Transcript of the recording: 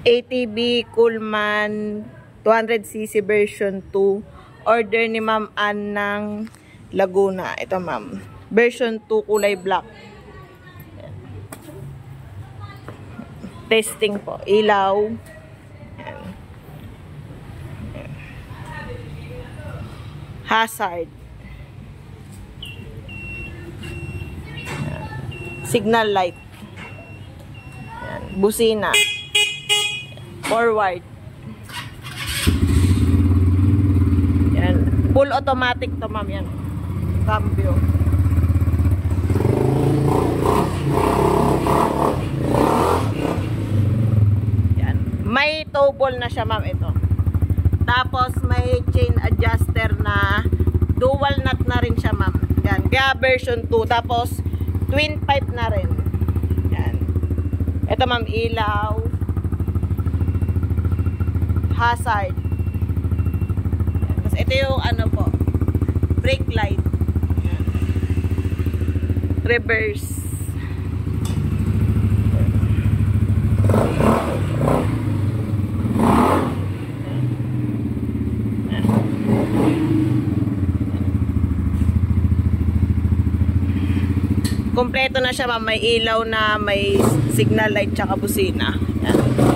ATV Coolman 200cc version 2. Order ni Ma'am Ann ng Laguna. Ito ma'am. Version 2 kulay black. Testing po. Ilaw. Hazard. Signal light. Busina. Forward. Yan. Full automatic to ma'am yan. Cambio. Yan. May towable na siya ma'am ito. Tapos may chain adjuster na dual nut na rin siya ma'am. Yan. Kaya version 2. Tapos twin pipe na rin. Yan. Ito ma'am ilaw. Hazard. Yan. Tapos ito yung ano po. Brake light. Yan. Reverse. Kompleto na siya ma'am, may ilaw na, may signal light tsaka busina. Yan.